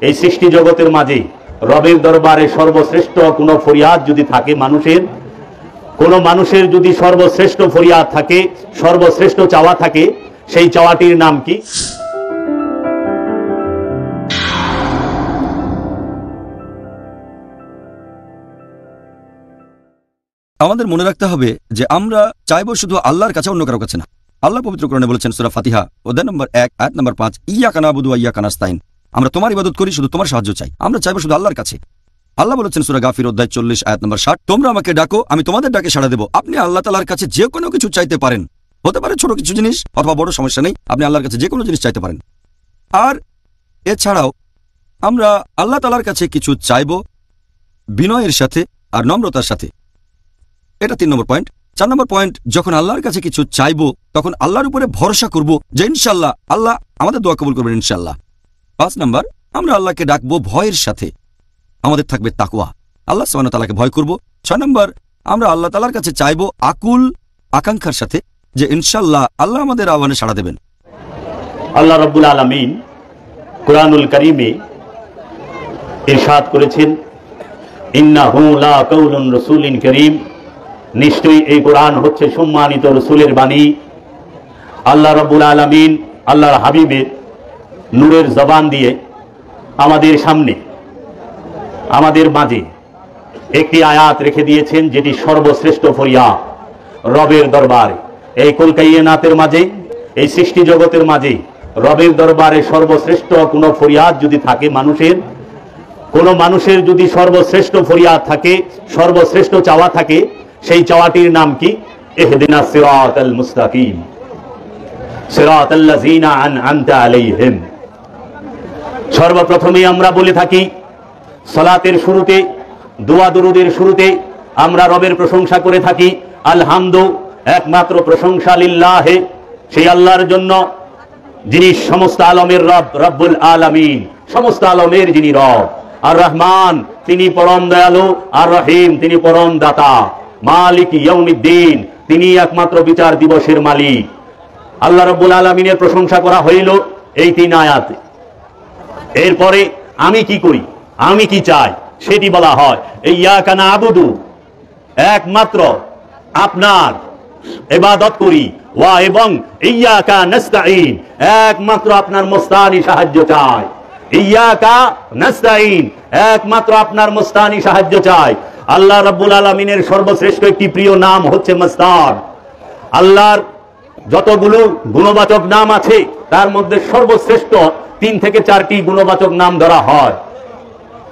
এই সৃষ্টি জগতের মাঝে রবের দরবারে সর্বশ্রেষ্ঠ কোনো ফরিয়াদ যদি থাকে মানুষের যদি সর্বশ্রেষ্ঠ ফরিয়াদ থাকে, সর্বশ্রেষ্ঠ চাওয়া থাকে, সেই চাওয়াটির নাম কি? আমাদের মনে রাখতে হবে যে আমরা চাইবো শুধু আল্লাহর কাছে, অন্য কারো কাছে না। আল্লাহ পবিত্র কোরআনে বলেছেন সূরা ফাতিহা অধ্যায় নম্বর 1 আয়াত নম্বর 5, ইয়াকা না'বুদু ওয়া ইয়াকা নাস্তাইন। আমরা তোমার ইবাদত করি, শুধু তোমার সাহায্য চাই। আমরা চাইবো শুধু আল্লাহর কাছে। আল্লাহ বলেছেন সূরা গাফির অধ্যায় 40 আয়াত নম্বর 60, তোমরা আমাকে ডাকো, আমি তোমাদের ডাকে সাড়া দেব। আপনি আল্লাহ তাআলার কাছে যে কোনো কিছু চাইতে পারেন, হতে পারে ছোট কিছু জিনিস অথবা বড়, সমস্যা নেই। আপনি আল্লাহর কাছে যে কোনো জিনিস চাইতে পারেন। আর এছাড়াও আমরা আল্লাহ তাআলার কাছে কিছু চাইবো বিনয়ের সাথে আর নম্রতার সাথে। এটা 3 নম্বর পয়েন্ট। 4 নম্বর পয়েন্ট, যখন আল্লাহর কাছে কিছু চাইবো তখন আল্লাহর উপরে ভরসা করব যে ইনশাআল্লাহ আল্লাহ আমাদের দোয়া কবুল করবেন ইনশাআল্লাহ। 5 নম্বর, আমরা আল্লাহকে ডাকবো ভয়ের সাথে, আমাদের থাকবে তাকওয়া, আল্লাহ সুবহানাহু ওয়া তাআলাকে ভয় করব। 6 নম্বর, আমরা আল্লাহ তাআলার কাছে চাইবো আকুল আকাঙ্ক্ষার সাথে যে ইনশাআল্লাহ আল্লাহ আমাদের আহ্বানে সাড়া দেবেন। আল্লাহ রাব্বুল আলামিন কুরআনুল কারীমে ইরশাদ করেছেন, ইন্নাহু লা কাউলুন রাসূলিন কারীম, নিশ্চয়ই এই কোরআন হচ্ছে সম্মানিত রাসূলের বাণী। আল্লাহ রাব্বুল আলামিন আল্লাহর হাবিবের নূরের জবান দিয়ে আমাদের সামনে, আমাদের মাঝে একটি আয়াত রেখে দিয়েছেন, যেটি সর্বশ্রেষ্ঠ ফরিয়াদ রবের দরবারে। এই কুল কায়নাতের মাঝে, এই সৃষ্টি জগতের মাঝে রবের দরবারে সর্বশ্রেষ্ঠ কোনো ফরিয়াদ যদি থাকে মানুষের যদি সর্বশ্রেষ্ঠ ফরিয়াদ থাকে, সর্বশ্রেষ্ঠ চাওয়া থাকে, সেই চাওয়াটির নাম কি? ইহদিনাস সিরাতাল মুস্তাকিম সিরাতাল্লাযিনা আন'আমতা আলাইহিম। সর্বপ্রথমে আমরা বলে থাকি সালাতের শুরুতে, দোয়া দরুদের শুরুতে আমরা রবের প্রশংসা করে থাকি, আলহামদু, একমাত্র প্রশংসা লিল্লাহে, সেই আল্লাহর জন্য যিনি সমস্ত আলমের রব, রব্বুল আলামিন, সমস্ত আলমের যিনি রব। আর রহমান, তিনি পরম দয়ালু, আর রহিম, তিনি পরম দাতা, মালিক ইয়াউমিদ্দিন, তিনি একমাত্র বিচার দিবসের মালিক। আল্লাহ রাব্বুল আলামিনের প্রশংসা করা হইল এই 3 আয়াতে। এরপরে আমি কি করি, আমি কি চাই, সেটি বলা হয়। ইয়াকা না'বুদু, একমাত্র আপনার ইবাদত করি, ওয়া এবং ইয়াকা নাস্তাইন, একমাত্র আপনার মস্তানি সাহায্য চাই। ইয়াকা নাস্তাইন, একমাত্র আপনার মস্তানি সাহায্য চাই। আল্লাহ রাব্বুল আলামিনের সর্বশ্রেষ্ঠ একটি প্রিয় নাম হচ্ছে মাস্তান। আল্লাহর যতগুলো গুণবাচক নাম আছে তার মধ্যে সর্বশ্রেষ্ঠ 3 থেকে 4টি গুণবাচক নাম ধরা হয়।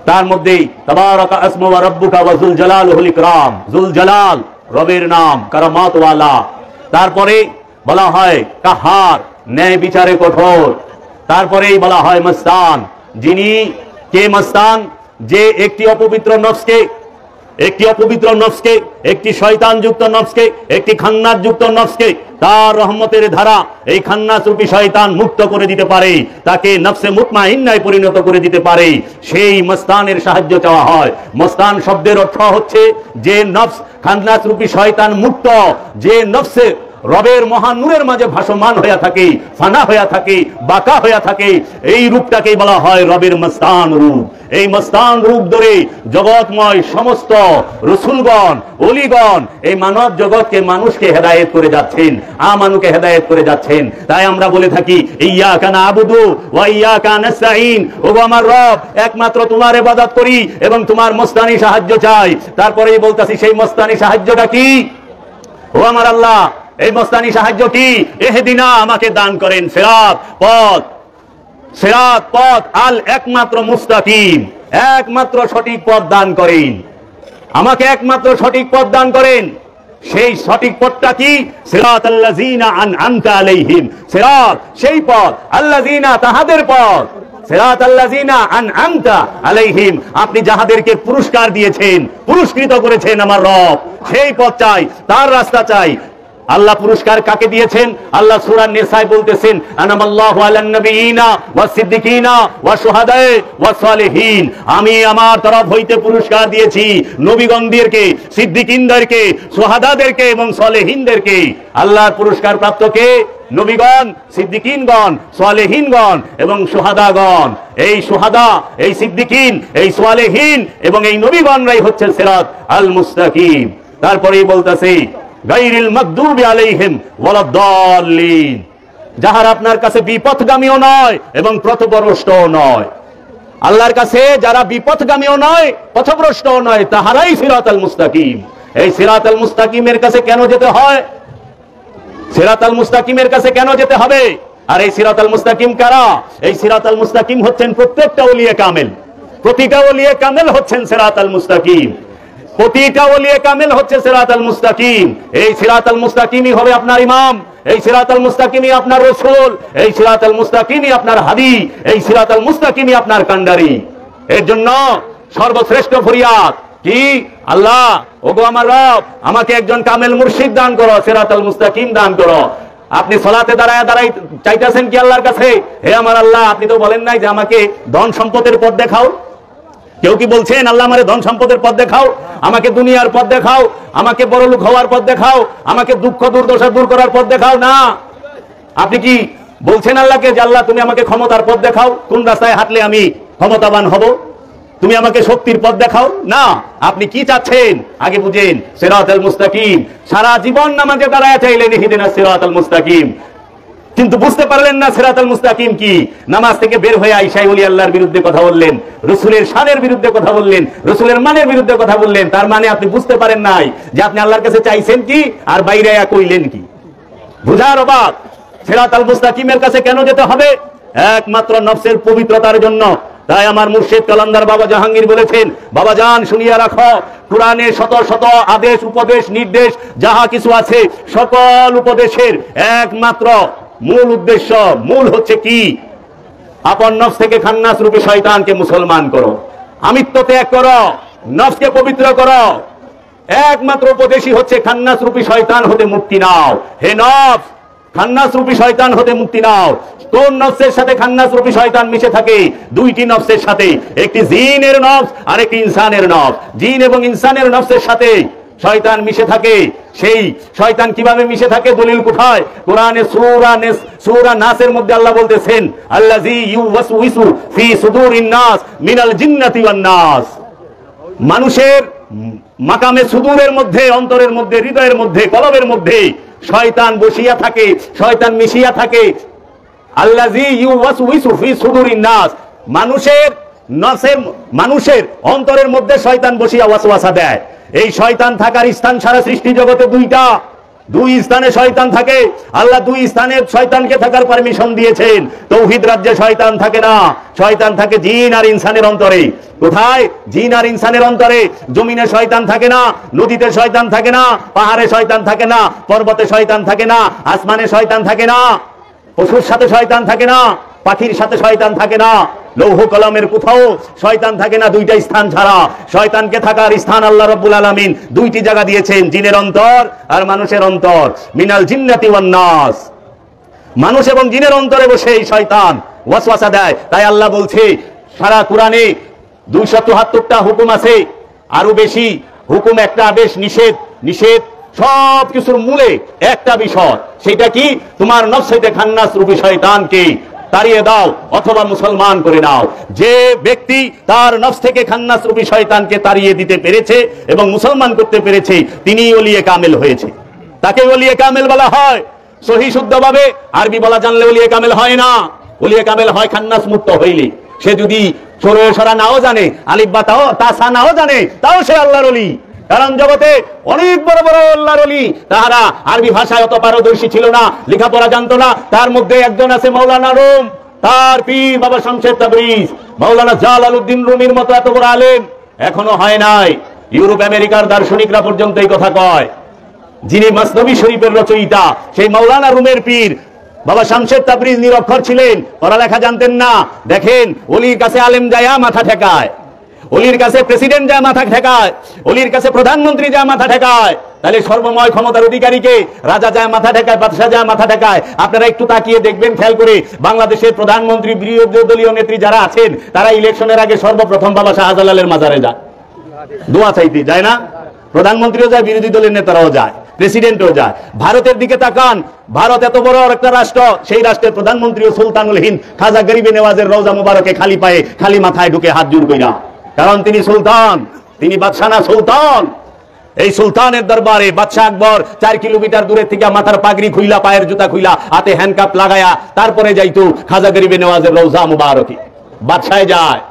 তার মধ্যে তাবারাকা আসমু ওয়া রাব্বুকা ওয়া যুল জালালিল ইকরাম, যুল জালাল রবের নাম, কারামাত ওয়ালা। তারপরে বলা হয় কাহার, ন্যায় বিচারে কঠোর। তারপরেই বলা হয় মাস্তান, যিনি কে মাস্তান? যে একটি অপবিত্র নফসকে, একটি শয়তানযুক্ত নফসকে, একটি খান্নাসযুক্ত নফসকে তার রহমতের ধারা এই খান্নাসরূপী শয়তান মুক্ত করে দিতে পারে, তাকে নফসে মুতমাইন্নায় পরিণত করে দিতে পারে, সেই মস্তানের সাহায্য চাওয়া হয়। মস্তান শব্দের অর্থ হচ্ছে যে নফস খান্নাসরূপী শয়তান মুক্ত, যে নফসে রবের মহান নূরের মাঝে ভাসমান হয়ে থাকে, ফানা হয়ে থাকে, বাঁকা হয়ে থাকে, এই রূপটাকেই বলা হয় রবের মস্তান রূপ। এই মস্তান রূপ ধরে জগৎময় সমস্ত রাসূলগণ, ওলিগণ এই মানব জগৎকে, মানুষকে হেদায়েত করে যাচ্ছেন, আমানুকে হেদায়েত করে যাচ্ছেন। তাই আমরা বলে থাকি ইয়াকা না'বুদু ওয়া ইয়াকা নাস্তাইন, ওগো আমার রব, একমাত্র তোমার ইবাদত করি এবং তোমার মস্তানি সাহায্য চাই। তারপরেই বলতাছি সেই মস্তানি সাহায্যটা কি? ও আমার আল্লাহ, এই মস্তানি সাহায্য কি? ইহদিনা, আমাকে দান করেন সিরাত পথ, সিরাত পথ, আল একমাত্র মুস্তাকিম, একমাত্র সঠিক পথ দান করেন, আমাকে একমাত্র সঠিক পথ দান করেন। সেই সঠিক পথটা কি? সিরাতাল্লাযিনা আন'আমতা আলাইহিম, সিরাত সেই পথ, আল্লাযিনা তাহাদের পথ, সিরাতাল্লাযিনা আন'আমতা আলাইহিম, আপনি যাহাদেরকে পুরস্কার দিয়েছেন, পুরস্কৃত করেছেন আমার রব, সেই পথ চাই, তার রাস্তা চাই। আল্লাহ পুরস্কার কাকে দিয়েছেন? আল্লাহ সূরা নিসায় বলতেছেন আনামাল্লাহু আলান নবিয়িনা ওয়াস সিদ্দিকিনা ওয়াস শুহাদায়ে ওয়াস সালিহিন, আমি আমার তরফ হইতে পুরস্কার দিয়েছি নবীগণদেরকে, সিদ্দিকিনদেরকে, শুহাদাদেরকে এবং সালেহিনদেরকে। আল্লাহর পুরস্কার প্রাপ্ত কে? নবীগণ, সিদ্দিকিনগণ, সালেহিনগণ এবং সুহাদাগণ। এই সুহাদা, এই সিদ্দিকিন, এই সালেহিন এবং এই নবীগণরাই হচ্ছে সিরাত আল মুস্তাকিম। তারপরেই বলতেছে গায়রিল মাগদুবি আলাইহিম ওয়ালাদ-দাল্লিন, যাহারা আপনার কাছে বিপথগামীও নয় এবং পথভ্রষ্টও নয়। আল্লাহর কাছে যারা বিপথগামীও নয়, পথভ্রষ্টও নয়, তাহারাই সিরাত আল মুস্তাকিম। এই সিরাত আল মুস্তাকিমের কাছে কেন যেতে হয়? সিরাত আল মুস্তাকিমের কাছে কেন যেতে হবে? আর এই সিরাত আল মুস্তাকিম কারা? এই সিরাত আল মুস্তাকিম হচ্ছেন প্রত্যেকটা ওলিয়ে কামেল। প্রতিটা ওলিয়ে কামেল হচ্ছেন সিরাত আল মুস্তাকিম। প্রতিটা ওলিয়ে কামেল হচ্ছে সিরাত আল মুস্তাকিম। এই সিরাত আল মুস্তাকিমই হবে আপনার ইমাম, এই সিরাত আল মুস্তাকিমই আপনার রাসূল, এই সিরাত আল মুস্তাকিমই আপনার হাদী, এই সিরাত আল মুস্তাকিমই আপনার কান্ডারি। এর জন্য সর্বশ্রেষ্ঠ ফরিয়াদ কি? আল্লাহ, ওগো আমার রব, আমাকে একজন কামেল মুর্শিদ দান করো, সিরাত আল মুস্তাকিম দান করো। আপনি সালাতে দাঁড়ায় দাঁড়ায় চাইতেছেন কি আল্লাহর কাছে? হে আমার আল্লাহ, আপনি তো বলেন নাই যে আমাকে ধন সম্পদের পথ দেখাও। কেউ কি বলছেন আল্লাহ আমারে ধন সম্পদের পথ দেখাও, আমাকে দুনিয়ার পথ দেখাও, আমাকে বড়লোক হওয়ার পথ দেখাও, আমাকে দুঃখ দুর্দশা দূর করার পথ দেখাও? না। আপনি কি বলছেন আল্লাহকে যে আল্লাহ তুমি আমাকে ক্ষমতার পথ দেখাও, কোন রাস্তায় হাঁটলে আমি ক্ষমতাবান হব? তুমি আমাকে শক্তির পথ দেখাও? না। আপনি কি চাচ্ছেন আগে বুঝেন। সিরাতাল মুস্তাকিম, সারা জীবন নামাজে দাঁড়ায় চাইলেন ইহদিনাস সিরাতাল মুস্তাকিম, কিন্তু বুঝতে পারলেন না সিরাতাল মুস্তাকিম কি। নামাজ থেকে বের হয়ে আয়েশা ওলি আল্লাহর বিরুদ্ধে কথা বললেন, রাসূলের শানের বিরুদ্ধে কথা বললেন, রাসূলের মানের বিরুদ্ধে কথা বললেন। তার মানে আপনি বুঝতে পারেন নাই যে আপনি আল্লাহর কাছে চাইছেন কি আর বাইরে কইলেন কি। বুঝার অভাব। সিরাতাল মুস্তাকিমের কাছে কেন যেতে হবে? একমাত্র নফসের পবিত্রতার জন্য। তাই আমার মুর্শিদ কালান্দার বাবা জাহাঙ্গীর বলেছেন, বাবা জান শুনিয়া রাখো, কোরআনে শত শত আদেশ, উপদেশ, নির্দেশ যাহা কিছু আছে, সকল উপদেশের একমাত্র মূল উদ্দেশ্য, মূল হচ্ছে কি? আপন নফস থেকে খান্নাস রূপী শয়তানকে মুসলমান করো, আমিত্ব ত্যাগ করো, নফসকে পবিত্র করো। একমাত্র উপদেশই হচ্ছে খান্নাস রূপী শয়তান হতে মুক্তি নাও। হে নফস, খান্নাস রূপী শয়তান হতে মুক্তি নাও। কোন নফসের সাথে খান্নাস রূপী শয়তান মিশে থাকে? দুইটি নফসের সাথে, একটি জিনের নফস আর একটি ইনসানের নফস। জিন এবং ইনসানের নফসের সাথে শয়তান মিশে থাকে। সেই শয়তান কিভাবে মিশে থাকে? দলিল কোথায়? কোরআনে সূরা নাসের মধ্যে আল্লাহ বলতেছেন, আল্লাযী ইউওয়াসউইসু ফি সুদুরিন নাস মিনাল জিন্নাতি ওয়ান নাস। মানুষের মাকামে সুদূরের মধ্যে, অন্তরের মধ্যে, হৃদয়ের মধ্যে, কলবের মধ্যে শয়তান বসিয়া থাকে, শয়তান মিশিয়া থাকে। আল্লাযী ইউওয়াসউইসু ফি সুদুরিন নাস, মানুষের অন্তরের মধ্যে শয়তান বসিয়া ওয়াসওয়াসা দেয়। এই শয়তান থাকার স্থান সারা সৃষ্টি জগতে দুইটা, দুই স্থানে শয়তান থাকে। আল্লাহ দুই স্থানে শয়তানকে থাকার পারমিশন দিয়েছেন। তৌহিদ রাজ্যে শয়তান থাকে না, শয়তান থাকে জিন আর ইনসানের অন্তরে। কোথায়? জিন আর ইনসানের অন্তরে। জমিনে শয়তান থাকে না, নদীতে শয়তান থাকে না, পাহাড়ে শয়তান থাকে না, পর্বতে শয়তান থাকে না, আসমানে শয়তান থাকে না, পশুর সাথে শয়তান থাকে না, পাখির সাথে শয়তান থাকে না, লৌহ কলমের কোথাও শয়তান থাকে না, দুইটা স্থান ছাড়া। শয়তানকে থাকার স্থান আল্লাহ রাব্বুল আলামিন দুইটি জায়গা দিয়েছেন, জিনের অন্তর আর মানুষের অন্তর। মিনাল জিন্নাতি ওয়ান নাস, মানুষ এবং জিনের অন্তরে বসে এই শয়তান ওয়াসওয়াসা দেয়। তাই আল্লাহ বলছে, সারা কোরআনে 274টা হুকুম আছে, আরো বেশি হুকুম, একটা আদেশ, নিষেধ। নিষেধ সব কিছুর মূলে একটা বিষয়, সেটা কি? তোমার নফস হইতে খান্নাস রূপী শয়তানকে তাড়িয়ে দাও অথবা মুসলমান করে নাও। যে ব্যক্তি তার নফস থেকে খান্নাস রূপী শয়তানকে তাড়িয়ে দিতে পেরেছে এবং মুসলমান করতে পেরেছে, তিনি ওলিয়ে কামেল হয়েছে। তাকে ওলিয়ে কামেল বলা হয়। সহি শুদ্ধভাবে আরবি বলা জানলে ওলিয়ে কামেল হয় না। ওলিয়ে কামেল হয় খান্নাস মুক্ত হইলে। সে যদি সরে সরা নাও জানে, আলিফ বা তাসা নাও জানে, তাও সে আল্লাহর ওলি। কারণ জগতে অনেক বড় বড় আল্লাহর ওলি, তাহারা আরবি ভাষায় অত পারদর্শী ছিল না, লেখাপড়া জানতো না। তার মধ্যে একজন আছে মাওলানা রুম, তার পীর বাবা শামসুদ তাবরিজ। মাওলানা জালালউদ্দিন রুমির মতো এত বড় আলেম এখনো হয় নাই। ইউরোপ আমেরিকার দার্শনিকরা পর্যন্ত এই কথা কয়। যিনি মাসনবী শরীফের রচয়িতা, সেই মাওলানা রুমের পীর বাবা শামসুদ তাবরিজ নিরক্ষর ছিলেন, পড়ালেখা জানতেন না। দেখেন, ওলির কাছে আলেম যায়া মাথা ঠেকায়, ওলির কাছে প্রেসিডেন্ট যায় মাথা ঠেকায়, ওলির কাছে প্রধানমন্ত্রী যায় মাথা ঠেকায়। তাহলে সর্বময় ক্ষমতার অধিকারীকে রাজা যায় মাথা ঠেকায়, বাদশাহ যায় মাথা ঠেকায়। আপনারা একটু তাকিয়ে দেখবেন, খেয়াল করে, বাংলাদেশের প্রধানমন্ত্রী, বিরোধী দলীয় নেত্রী যারা আছেন, তারা ইলেকশনের আগে সর্বপ্রথম বাবা শাহজালালের মাজারে যায়, দোয়া চাইতে যায় না? প্রধানমন্ত্রীও যায়, বিরোধী দলের নেতারাও যায়। প্রেসিডেন্টও যায়। ভারতের দিকে তাকান, ভারত এত বড় একটা রাষ্ট্র, সেই রাষ্ট্রের প্রধানমন্ত্রী ও সুলতানুল হিন্দ খাজা গরিবে নেওয়াজের রওজা মুবারকে খালি পায়ে খালি মাথায় ঢুকে হাত জোড় কইরা, কারণ তিনি সুলতান, তিনি বাদশা না সুলতান। এই সুলতানের দরবারে বাদশা আকবর 4 কিলোমিটার দূরে থেকে মাথার পাগড়ি খুইলা, পায়ের জুতা খুইলা, হাতে হ্যান্ডকাপ লাগায়া তারপরে যাইতো খাজা গরিবে নেওয়াজের রওজা মুবারকে। বাদশায় যায়,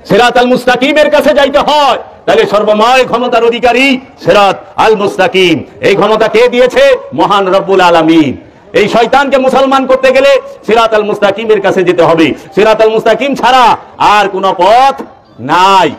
সিরাত আল মুস্তাকিমের কাছে যাইতে হয়, তাহলে সর্বময় ক্ষমতার অধিকারী সিরাত আল মুস্তাকিম, এই ক্ষমতা কে দিয়েছে? মহান রব্বুল আলামিন। এই শয়তানকে মুসলমান করতে গেলে সিরাত আল মুস্তাকিমের কাছে যেতে হবে। সিরাত আল মুস্তাকিম ছাড়া আর কোনো পথ নাই।